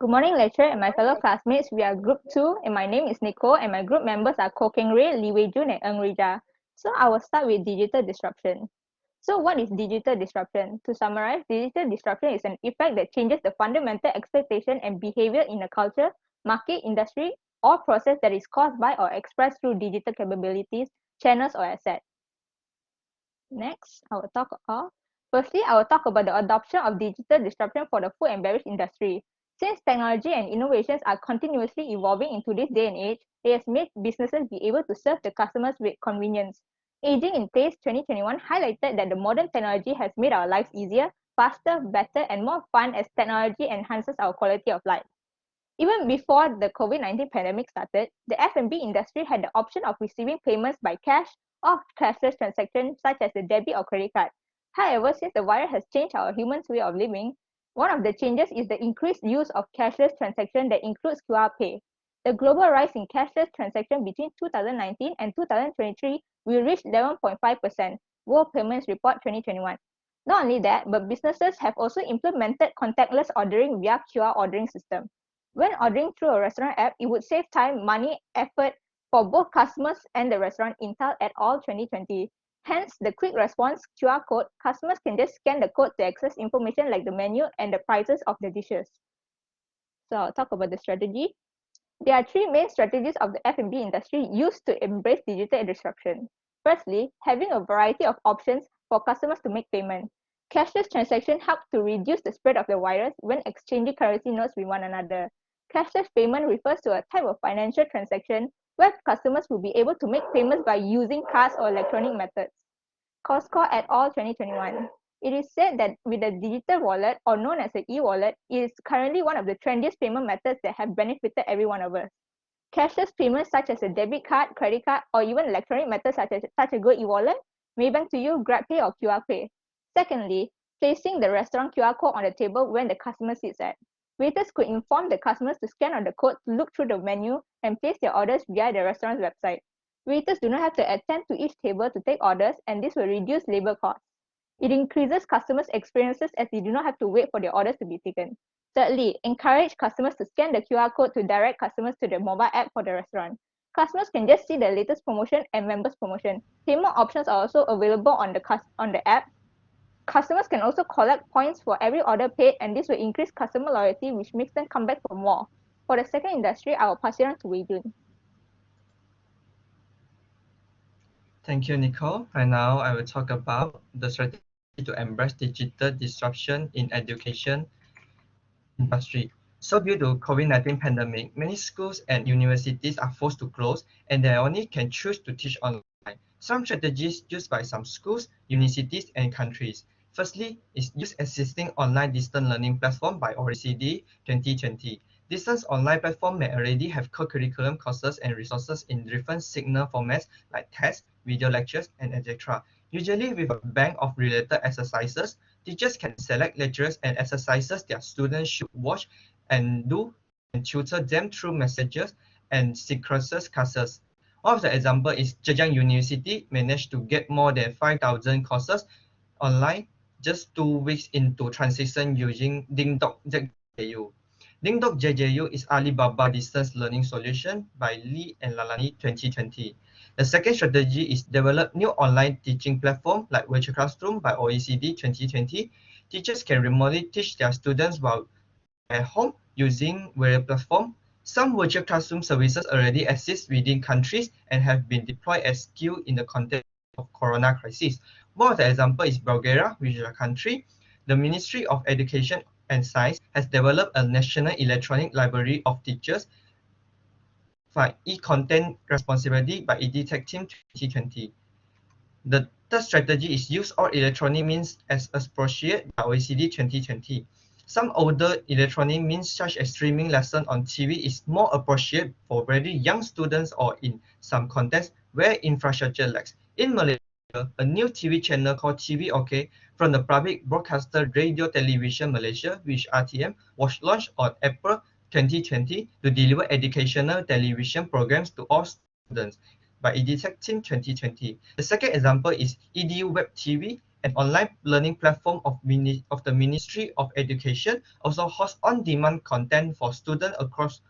Good morning, lecturer and my fellow classmates. We are Group 2, and my name is Nicole, and my group members are Ko Keng Ray, Lee Wei Jun, and Eng Rija. So I will start with digital disruption. So what is digital disruption? To summarize, digital disruption is an effect that changes the fundamental expectation and behavior in a culture, market, industry, or process that is caused by or expressed through digital capabilities, channels, or assets. Next, Firstly, I will talk about the adoption of digital disruption for the food and beverage industry. Since technology and innovations are continuously evolving in today's day and age, it has made businesses be able to serve the customers with convenience. Aging in Place 2021 highlighted that the modern technology has made our lives easier, faster, better, and more fun as technology enhances our quality of life. Even before the COVID-19 pandemic started, the F&B industry had the option of receiving payments by cash or cashless transactions such as the debit or credit card. However, since the virus has changed our humans' way of living, one of the changes is the increased use of cashless transaction that includes QR Pay. The global rise in cashless transaction between 2019 and 2023 will reach 11.5%, World Payments Report 2021. Not only that, but businesses have also implemented contactless ordering via QR ordering system. When ordering through a restaurant app, it would save time, money, effort for both customers and the restaurant Intel et al. 2020. Hence, the quick response QR code, customers can just scan the code to access information like the menu and the prices of the dishes. So I'll talk about the strategy. There are three main strategies of the F&B industry used to embrace digital disruption. Firstly, having a variety of options for customers to make payment. Cashless transaction help to reduce the spread of the virus when exchanging currency notes with one another. Cashless payment refers to a type of financial transaction where customers will be able to make payments by using cards or electronic methods. Costco et al. 2021. It is said that with a digital wallet, or known as an e-wallet, is currently one of the trendiest payment methods that have benefited every one of us. Cashless payments such as a debit card, credit card, or even electronic methods such as Go e-wallet, Maybank to you, GrabPay, or QR Pay. Secondly, placing the restaurant QR code on the table when the customer sits at. Waiters could inform the customers to scan on the code to look through the menu and place their orders via the restaurant's website. Waiters do not have to attend to each table to take orders, and this will reduce labor costs. It increases customers' experiences as they do not have to wait for their orders to be taken. Thirdly, encourage customers to scan the QR code to direct customers to the mobile app for the restaurant. Customers can just see the latest promotion and members promotion. Payment options are also available on the app. Customers can also collect points for every order paid, and this will increase customer loyalty, which makes them come back for more. For the second industry, I will pass it on to Wei Jun. Thank you, Nicole. And now I will talk about the strategy to embrace digital disruption in education industry. So due to COVID-19 pandemic, many schools and universities are forced to close and they only can choose to teach online. Some strategies used by some schools, universities, and countries. Firstly, is use existing online distance learning platform by OECD 2020. Distance online platform may already have co-curriculum courses and resources in different signal formats like tests, video lectures, and etc. Usually with a bank of related exercises, teachers can select lectures and exercises their students should watch and do and tutor them through messages and synchronous classes. One of the example is Zhejiang University managed to get more than 5,000 courses online just 2 weeks into transition using DingDoc JJU. DingDoc JJU is Alibaba distance learning solution by Li and Lalani 2020. The second strategy is develop new online teaching platform like Virtual Classroom by OECD 2020. Teachers can remotely teach their students while at home using various platforms. Some virtual classroom services already exist within countries and have been deployed as skills in the context of corona crisis. One of the examples is Bulgaria, which is a country. The Ministry of Education and Science has developed a national electronic library of teachers for e-content responsibility by EdTech Team 2020. The third strategy is use all electronic means as appropriate by OECD 2020. Some older electronic means such as streaming lesson on TV is more appropriate for very young students or in some contexts where infrastructure lacks. In Malaysia, a new TV channel called TV OK from the Public Broadcaster Radio Television Malaysia, which RTM, was launched on April 2020 to deliver educational television programs to all students by EdTech Team 2020. The second example is EDU Web TV an online learning platform of the Ministry of Education, also hosts on-demand content for students across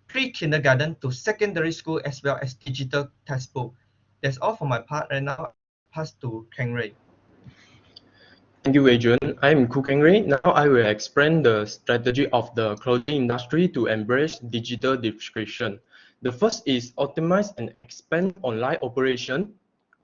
pre-kindergarten to secondary school as well as digital textbook. That's all for my part. Right now, pass to Kang Ray. Thank you, Adrian. I'm Ku Keng Ray. Now I will explain the strategy of the clothing industry to embrace digital distribution. The first is optimize and expand online operation.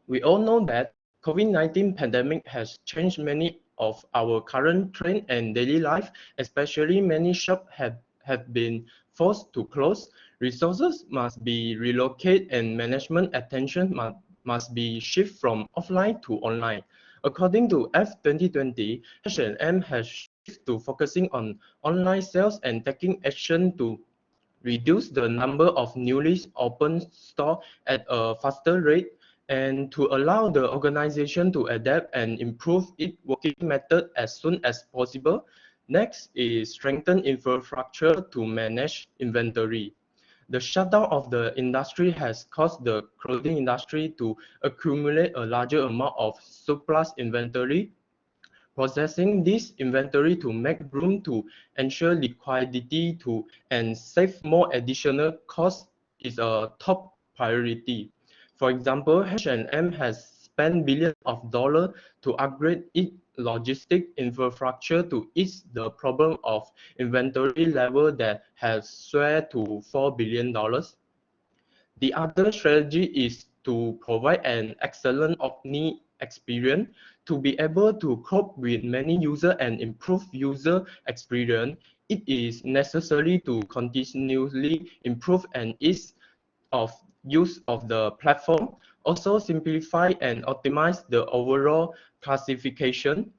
We all know that COVID-19 pandemic has changed many of our current trend and daily life, especially many shops have been forced to close. Resources must be relocated and management attention must be shifted from offline to online. According to F2020, H&M has shifted to focusing on online sales and taking action to reduce the number of newly opened stores at a faster rate and to allow the organization to adapt and improve its working method as soon as possible. Next is strengthen infrastructure to manage inventory. The shutdown of the industry has caused the clothing industry to accumulate a larger amount of surplus inventory. Processing this inventory to make room to ensure liquidity and save more additional costs is a top priority. For example, H&M has spent billions of dollars to upgrade its logistic infrastructure to ease the problem of inventory level that has swelled to $4 billion. The other strategy is to provide an excellent omni experience. To be able to cope with many users and improve user experience, it is necessary to continuously improve and ease of use of the platform, also simplify and optimize the overall classification.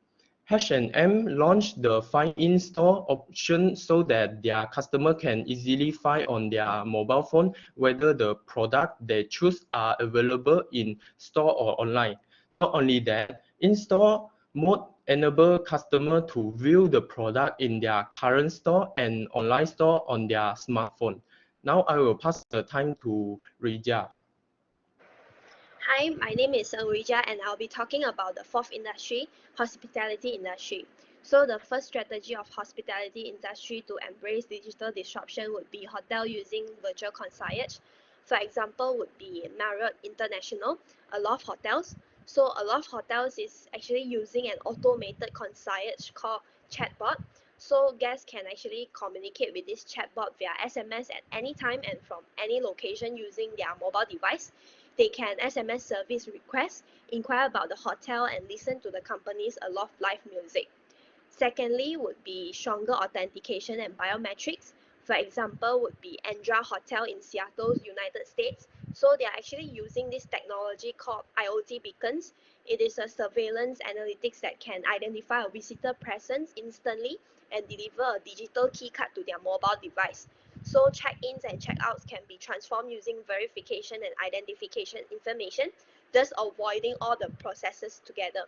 H&M launched the Find in Store option so that their customer can easily find on their mobile phone whether the product they choose are available in store or online. Not only that, in-store mode enable customer to view the product in their current store and online store on their smartphone. Now I will pass the time to Rija. Hi, my name is Rija and I'll be talking about the fourth industry, hospitality industry. So the first strategy of hospitality industry to embrace digital disruption would be hotel using virtual concierge. For example, would be Marriott International, Aloft Hotels. So Aloft Hotels is actually using an automated concierge called chatbot. So guests can actually communicate with this chatbot via SMS at any time and from any location using their mobile device. They can SMS service requests, inquire about the hotel, and listen to the company's Aloft live music. Secondly would be stronger authentication and biometrics. For example, would be Andra Hotel in Seattle, United States. So they are actually using this technology called IoT beacons. It is a surveillance analytics that can identify a visitor presence instantly and deliver a digital key card to their mobile device. So check-ins and check-outs can be transformed using verification and identification information, thus avoiding all the processes together.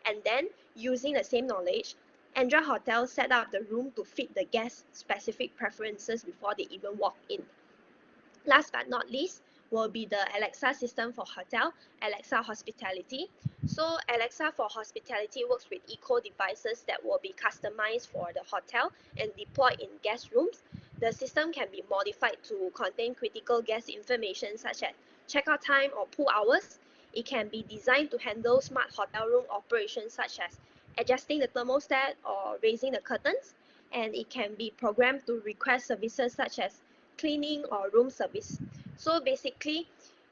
And then, using the same knowledge, Andra Hotel set up the room to fit the guests' specific preferences before they even walk in. Last but not least will be the Alexa system for hotel, Alexa Hospitality. So Alexa for Hospitality works with eco devices that will be customized for the hotel and deployed in guest rooms. The system can be modified to contain critical guest information such as checkout time or pool hours. It can be designed to handle smart hotel room operations such as adjusting the thermostat or raising the curtains, and it can be programmed to request services such as cleaning or room service. So basically,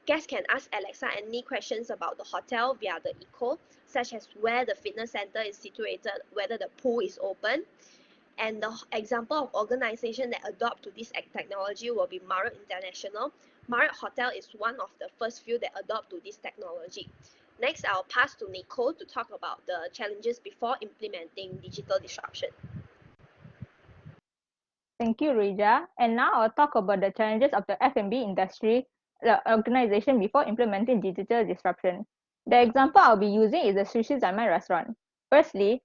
guests can ask Alexa any questions about the hotel via the eco, such as where the fitness center is situated, whether the pool is open. And the example of organization that adopt to this technology will be Marriott International. Marriott Hotel is one of the first few that adopt to this technology. Next, I'll pass to Nicole to talk about the challenges before implementing digital disruption. Thank you, Rija. And now I'll talk about the challenges of the F&B industry, the organization before implementing digital disruption. The example I'll be using is the Sushi Zanmai restaurant. Firstly,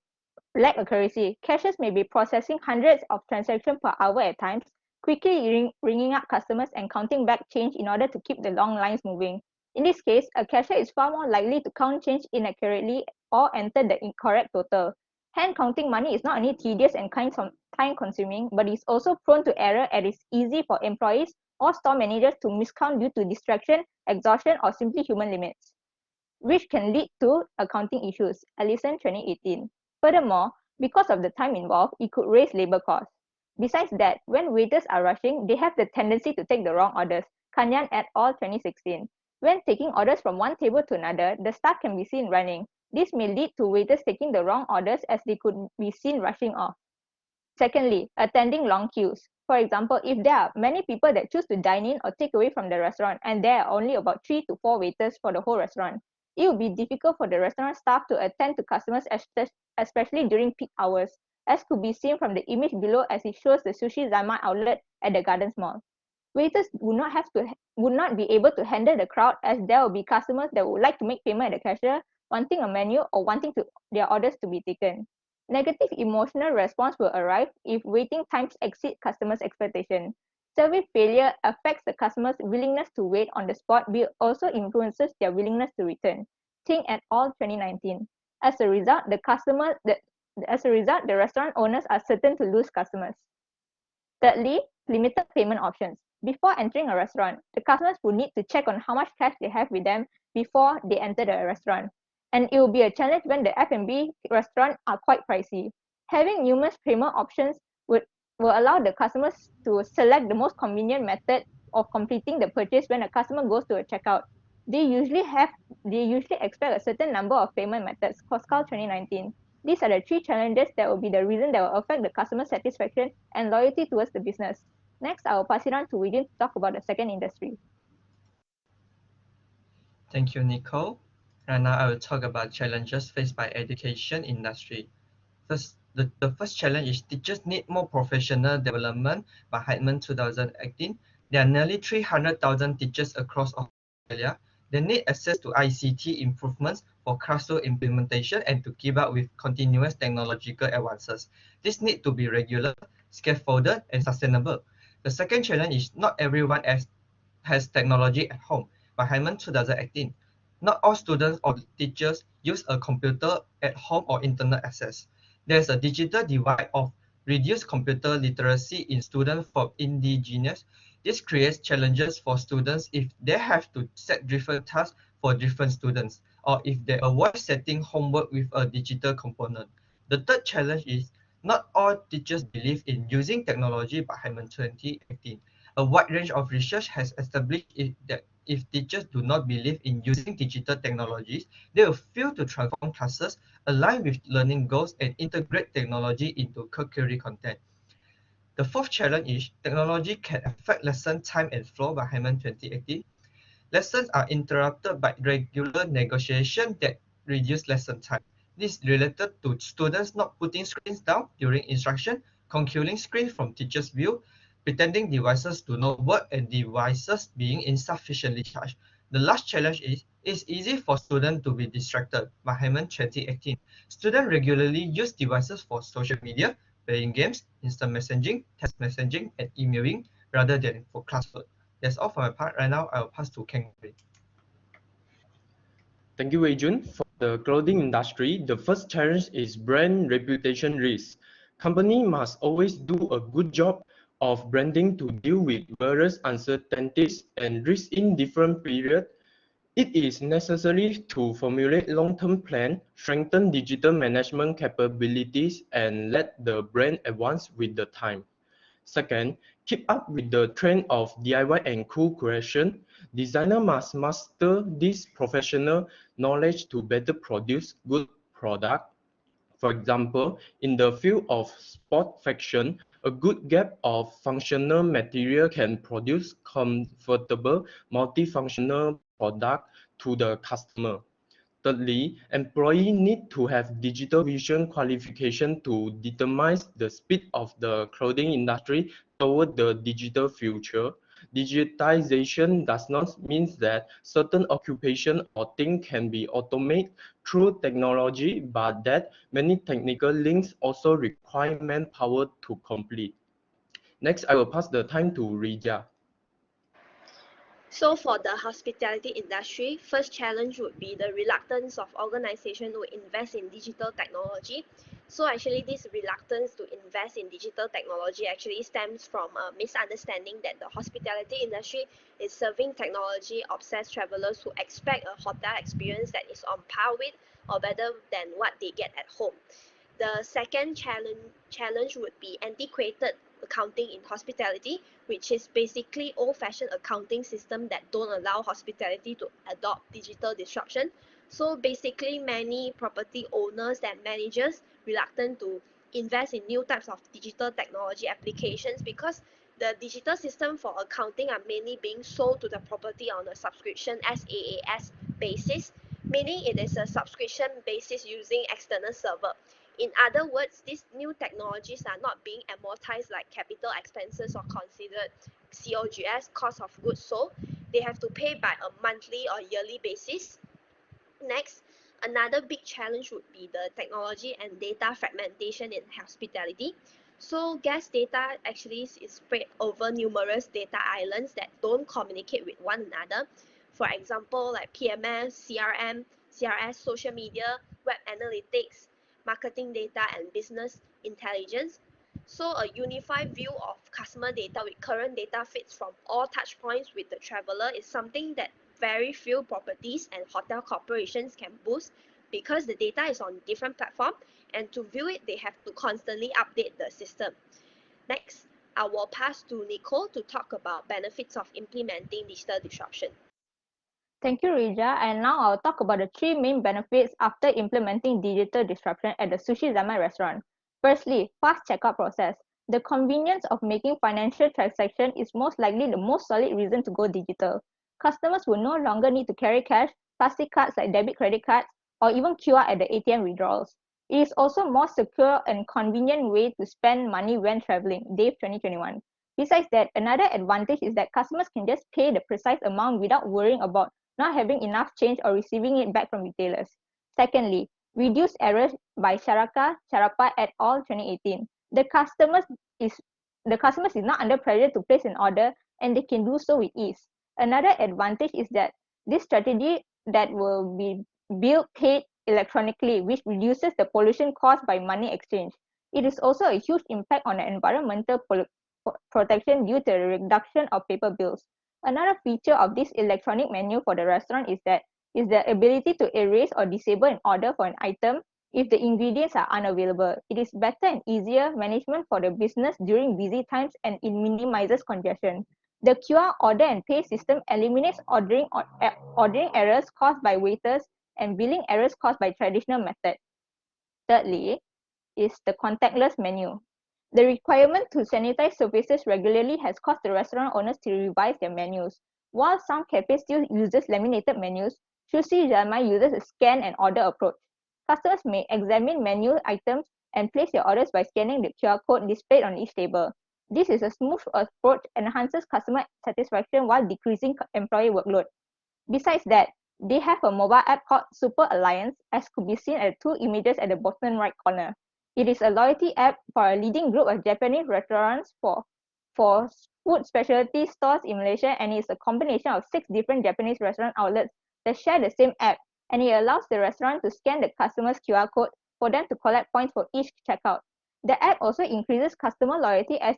lack accuracy. Cashiers may be processing hundreds of transactions per hour at times, quickly ringing up customers and counting back change in order to keep the long lines moving. In this case, a cashier is far more likely to count change inaccurately or entered the incorrect total. Hand counting money is not only tedious and time consuming, but is also prone to error and is easy for employees or store managers to miscount due to distraction, exhaustion, or simply human limits, which can lead to accounting issues. Allison 2018. Furthermore, because of the time involved, it could raise labor costs. Besides that, when waiters are rushing, they have the tendency to take the wrong orders. Kanyan et al. 2016. When taking orders from one table to another, the staff can be seen running. This may lead to waiters taking the wrong orders as they could be seen rushing off. Secondly, attending long queues. For example, if there are many people that choose to dine in or take away from the restaurant and there are only about 3 to 4 waiters for the whole restaurant, it would be difficult for the restaurant staff to attend to customers, especially during peak hours, as could be seen from the image below as it shows the Sushi Zama outlet at the Gardens Mall. Waiters would not be able to handle the crowd as there will be customers that would like to make payment at the cashier, wanting a menu or wanting their orders to be taken. Negative emotional response will arrive if waiting times exceed customers' expectation. Service failure affects the customer's willingness to wait on the spot, but also influences their willingness to return. Ting et al. 2019. As a result, the restaurant owners are certain to lose customers. Thirdly, limited payment options. Before entering a restaurant, the customers will need to check on how much cash they have with them before they enter the restaurant. And it will be a challenge when the F&B restaurant are quite pricey. Having numerous payment options will allow the customers to select the most convenient method of completing the purchase when a customer goes to a checkout. They usually expect a certain number of payment methods. Coscal 2019. These are the three challenges that will be the reason that will affect the customer satisfaction and loyalty towards the business. Next, I will pass it on to Wee Jun to talk about the second industry. Thank you, Nicole. And now I will talk about challenges faced by education industry. First, the first challenge is teachers need more professional development. By Heitman 2018, there are nearly 300,000 teachers across Australia. They need access to ICT improvements for classroom implementation and to keep up with continuous technological advances. This need to be regular, scaffolded, and sustainable. The second challenge is not everyone has technology at home. By Hyman 2018, not all students or teachers use a computer at home or internet access. There's a digital divide of reduced computer literacy in students from indigenous. This creates challenges for students if they have to set different tasks for different students, or if they avoid setting homework with a digital component. The third challenge is not all teachers believe in using technology. By Hyman 2018. A wide range of research has established that if teachers do not believe in using digital technologies, they will fail to transform classes, align with learning goals, and integrate technology into curricular content. The fourth challenge is technology can affect lesson time and flow. By Hammond 2018. Lessons are interrupted by regular negotiation that reduce lesson time. This is related to students not putting screens down during instruction, concealing screens from teacher's view, pretending devices do not work, and devices being insufficiently charged. The last challenge is it's easy for students to be distracted. By Hammond 2018. Students regularly use devices for social media, playing games, instant messaging, text messaging, and emailing rather than for classwork. That's all for my part. Right now, I will pass to Ken. Thank you, Wei Jun. For the clothing industry, the first challenge is brand reputation risk. Company must always do a good job of branding to deal with various uncertainties and risks in different periods. It is necessary to formulate long-term plan, strengthen digital management capabilities, and let the brand advance with the time. Second, keep up with the trend of DIY and co-creation. Designer must master this professional knowledge to better produce good product. For example, in the field of sport fashion, a good gap of functional material can produce comfortable, multifunctional product to the customer. Thirdly, employees need to have digital vision qualification to determine the speed of the clothing industry toward the digital future. Digitization does not mean that certain occupation or things can be automated through technology, but that many technical links also require manpower to complete. Next, I will pass the time to Rija. So for the hospitality industry, first challenge would be the reluctance of organizations to invest in digital technology. So actually this reluctance to invest in digital technology actually stems from a misunderstanding that the hospitality industry is serving technology obsessed travelers who expect a hotel experience that is on par with or better than what they get at home. The second challenge would be antiquated accounting in hospitality, which is basically old-fashioned accounting system that don't allow hospitality to adopt digital disruption. So basically, many property owners and managers reluctant to invest in new types of digital technology applications because the digital system for accounting are mainly being sold to the property on a subscription SaaS basis, meaning it is a subscription basis using external server. In other words, these new technologies are not being amortized like capital expenses or considered COGS, cost of goods sold. They have to pay by a monthly or yearly basis. Next, another big challenge would be the technology and data fragmentation in hospitality. So guest data actually is spread over numerous data islands that don't communicate with one another. For example, like PMS, CRM, CRS, social media, web analytics, marketing data, and business intelligence. So a unified view of customer data with current data feeds from all touch points with the traveler is something that very few properties and hotel corporations can boost because the data is on different platform, and to view it they have to constantly update the system. Next, I will pass to Nicole to talk about benefits of implementing digital disruption. Thank you, Rija. And now I'll talk about the three main benefits after implementing digital disruption at the Sushi Zaman restaurant. Firstly, fast checkout process. The convenience of making financial transaction is most likely the most solid reason to go digital. Customers will no longer need to carry cash, plastic cards like debit credit cards, or even queue up at the ATM withdrawals. It is also more secure and convenient way to spend money when traveling. Dave 2021. Besides that, another advantage is that customers can just pay the precise amount without worrying about not having enough change or receiving it back from retailers. Secondly, reduce errors by Charapa et al. 2018. Is the customers is not under pressure to place an order and they can do so with ease. Another advantage is that this strategy that will be bill paid electronically, which reduces the pollution caused by money exchange. It is also a huge impact on the environmental protection due to the reduction of paper bills. Another feature of this electronic menu for the restaurant is the ability to erase or disable an order for an item if the ingredients are unavailable. It is better and easier management for the business during busy times and it minimizes congestion. The QR order and pay system eliminates ordering errors caused by waiters and billing errors caused by traditional methods. Thirdly, is the contactless menu. The requirement to sanitize surfaces regularly has caused the restaurant owners to revise their menus. While some cafes still uses laminated menus, Sushi Jama uses a scan and order approach. Customers may examine menu items and place their orders by scanning the QR code displayed on each table. This is a smooth approach and enhances customer satisfaction while decreasing employee workload. Besides that, they have a mobile app called Super Alliance, as could be seen at the two images at the bottom right corner. It is a loyalty app for a leading group of Japanese restaurants for food specialty stores in Malaysia, and is a combination of 6 different Japanese restaurant outlets that share the same app, and it allows the restaurant to scan the customer's QR code for them to collect points for each checkout. The app also increases customer loyalty as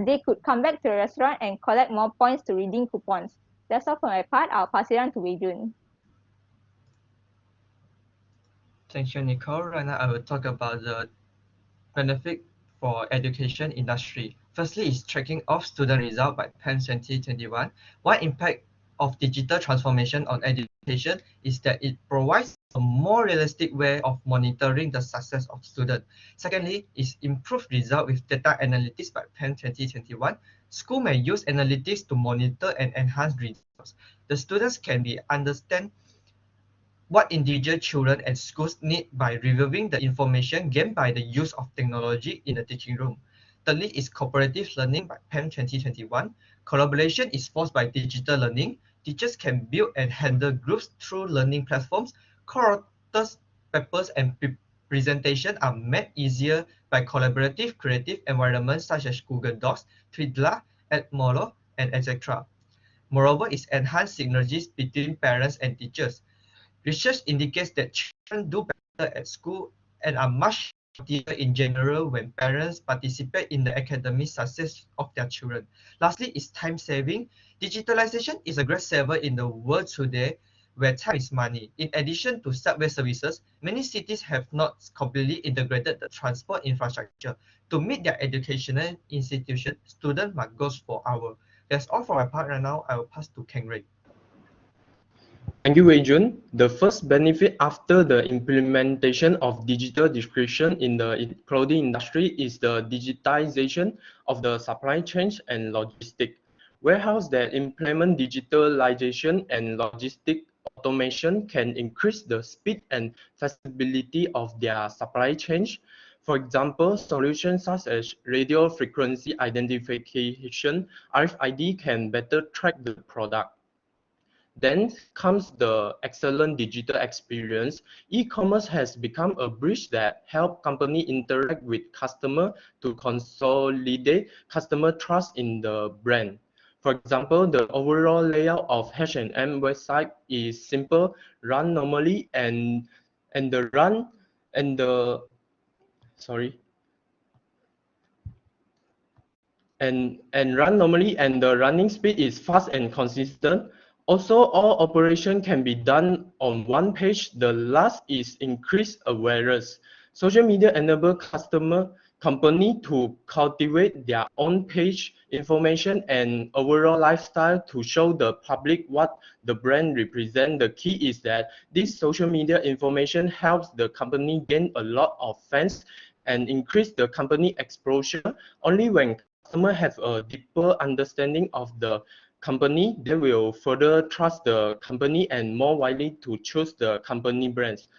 they could come back to the restaurant and collect more points to redeem coupons. That's all for my part. I'll pass it on to Wei Jun. Thank you, Nicole. Right now, I will talk about the benefit for education industry. Firstly, is tracking of student result by PAN 2021. One impact of digital transformation on education is that it provides a more realistic way of monitoring the success of students. Secondly, is improved result with data analytics by PAN 2021. School may use analytics to monitor and enhance results. The students can be understand what individual children and schools need by reviewing the information gained by the use of technology in the teaching room. Thirdly is cooperative learning by PAM 2021. Collaboration is forced by digital learning. Teachers can build and handle groups through learning platforms. Co-authors, papers, and presentation are made easier by collaborative creative environments such as Google Docs, Twiddler, Edmodo, and etc. Moreover, it enhances synergies between parents and teachers. Research indicates that children do better at school and are much healthier in general when parents participate in the academic success of their children. Lastly, is time saving. Digitalization is a great saver in the world today where time is money. In addition to subway services, many cities have not completely integrated the transport infrastructure. To meet their educational institution, students must go for hours. That's all for my part right now. I will pass to Keng Ray. Thank you, Wei Jun. The first benefit after the implementation of digital description in the clothing industry is the digitization of the supply chain and logistics. Warehouse that implement digitalization and logistic automation can increase the speed and flexibility of their supply chain. For example, solutions such as radio frequency identification (RFID) can better track the product. Then comes the excellent digital experience. E-commerce has become a bridge that helps companies interact with customers to consolidate customer trust in the brand. For example, the overall layout of H&M website is simple, run normally, and the run and the sorry and run normally, and the running speed is fast and consistent. Also, all operation can be done on one page. The last is increased awareness. Social media enable customer company to cultivate their own page information and overall lifestyle to show the public what the brand represent. The key is that this social media information helps the company gain a lot of fans and increase the company exposure. Only when customers have a deeper understanding of the company, they will further trust the company and more widely to choose the company brands.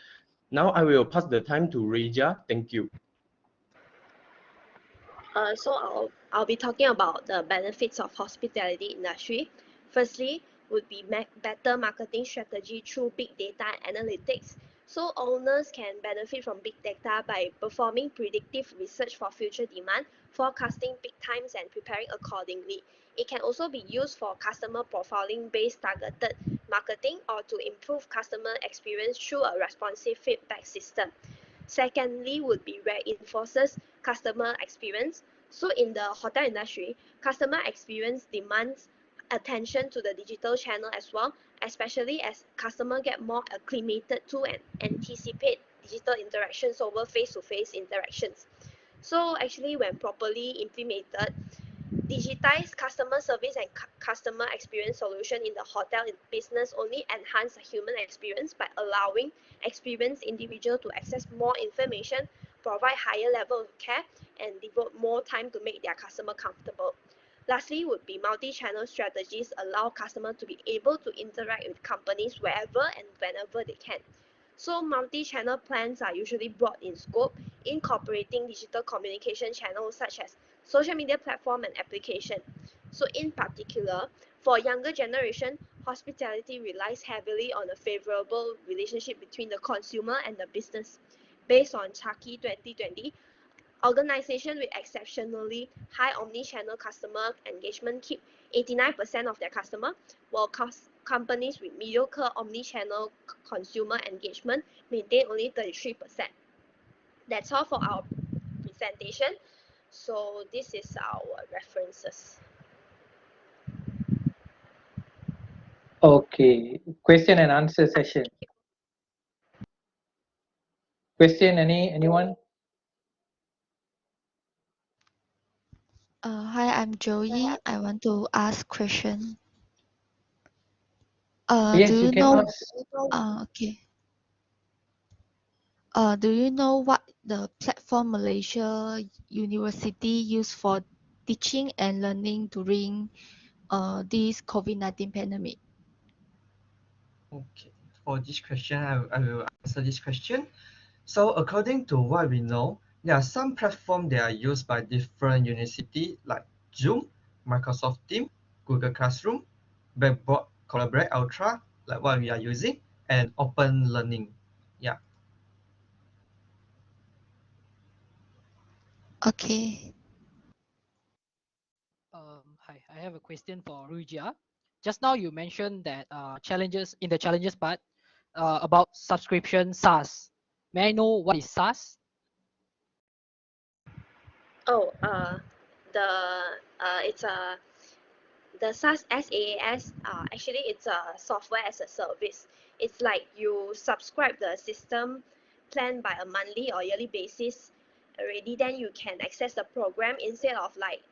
Now I will pass the time to Reja. Thank you. I'll be talking about the benefits of hospitality industry. Firstly, would be better marketing strategy through big data and analytics. So owners can benefit from big data by performing predictive research for future demand, forecasting peak times, and preparing accordingly. It can also be used for customer profiling based targeted marketing or to improve customer experience through a responsive feedback system. Secondly, would be reinforces customer experience. So in the hotel industry, customer experience demands attention to the digital channel as well, especially as customer get more acclimated to and anticipate digital interactions over face-to-face interactions. So actually, when properly implemented, digitized customer service and customer experience solution in the hotel business only enhance the human experience by allowing experienced individual to access more information, provide higher level of care, and devote more time to make their customer comfortable. Lastly, would be multi-channel strategies allow customers to be able to interact with companies wherever and whenever they can. So multi-channel plans are usually broad in scope, incorporating digital communication channels such as social media platform and application. So in particular, for younger generation, hospitality relies heavily on a favorable relationship between the consumer and the business. Based on Chucky 2020, organizations with exceptionally high omni-channel customer engagement keep 89% of their customer, while companies with mediocre omni-channel consumer engagement maintain only 33%. That's all for our presentation. So this is our references. Okay, question and answer session. Question, anyone? Hi, I'm Joey. I want to ask question. Yes, Do you you can know? ask. Okay. Do you know what the platform Malaysia University use for teaching and learning during this COVID-19 pandemic? Okay, for this question, I will answer this question. So according to what we know, there are some platforms that are used by different universities like Zoom, Microsoft Teams, Google Classroom, Blackboard, Collaborate Ultra, like what we are using, and Open Learning. Yeah. Okay. Hi, I have a question for Ruja. just now you mentioned that challenges in the challenges part about subscription SaaS. May I know what is SaaS? Oh, the it's a the SaaS SaaS. Actually, it's a software as a service. It's like you subscribe the system plan by a monthly or yearly basis already. Then you can access the program instead of like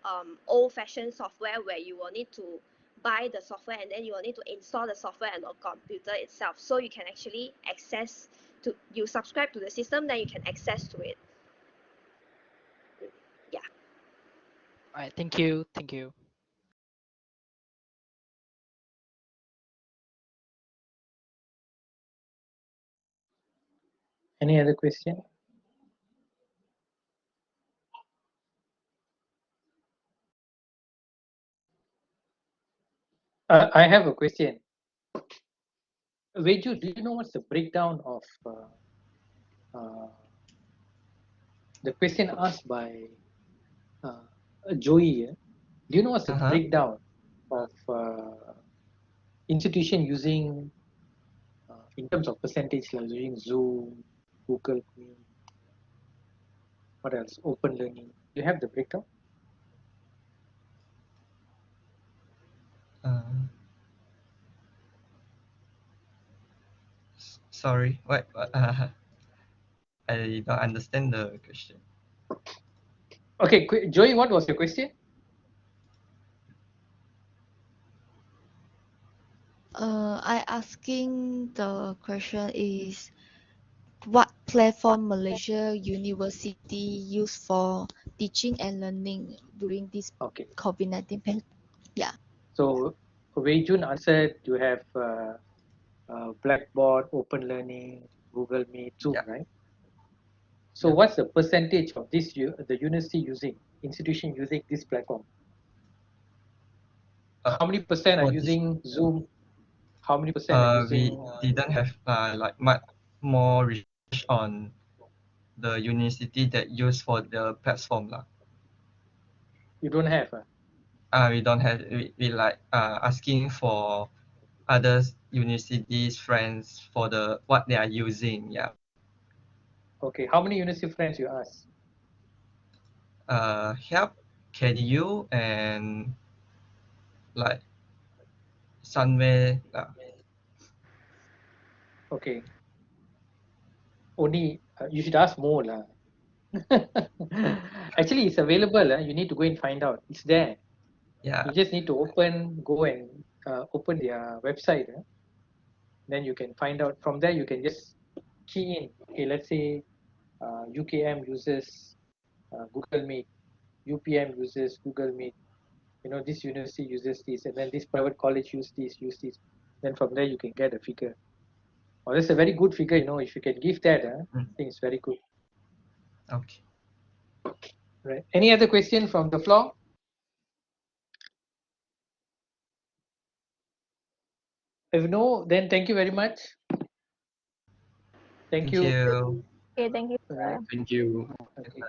old-fashioned software where you will need to buy the software and then you will need to install the software on your computer itself. So you can actually access to you subscribe to the system, then you can access to it. Yeah. All right, thank you, thank you. Any other question? I have a question. Veju, do you know what's the breakdown of the question asked by Joey? Do you know what's the breakdown of institution using in terms of percentage, like using Zoom, Google Meet, what else? Open Learning. Do you have the breakdown? Sorry, what? I don't understand the question. Okay, Joey, what was your question? I asking the question is what platform Malaysia University use for teaching and learning during this COVID-19 pandemic? Yeah. So Wei Jun answered you have Blackboard, Open Learning, Google Meet, Zoom, right? So what's the percentage of this the university using, institution using this platform? How many percent are using Zoom? How many percent are using? We didn't have like much more research on the university that use for the platform lah. You don't have? We don't have. We like asking for other universities friends for the what they are using. Yeah. Okay, how many university friends you ask? Help, KDU, and like Sunway. Okay. Only you should ask more lah. Actually, it's available. You need to go and find out. It's there. Yeah. You just need to go and open their website. Then you can find out. From there, you can just key in. Okay, let's say UKM uses Google Meet. UPM uses Google Meet. You know, this university uses this, and then this private college use this. Then from there, you can get a figure. Oh, that's a very good figure. You know, if you can give that, I think it's very good. Okay. Right. Any other question from the floor? If no, then thank you very much. Thank you. You. Okay, thank you. Right. Thank you. Okay.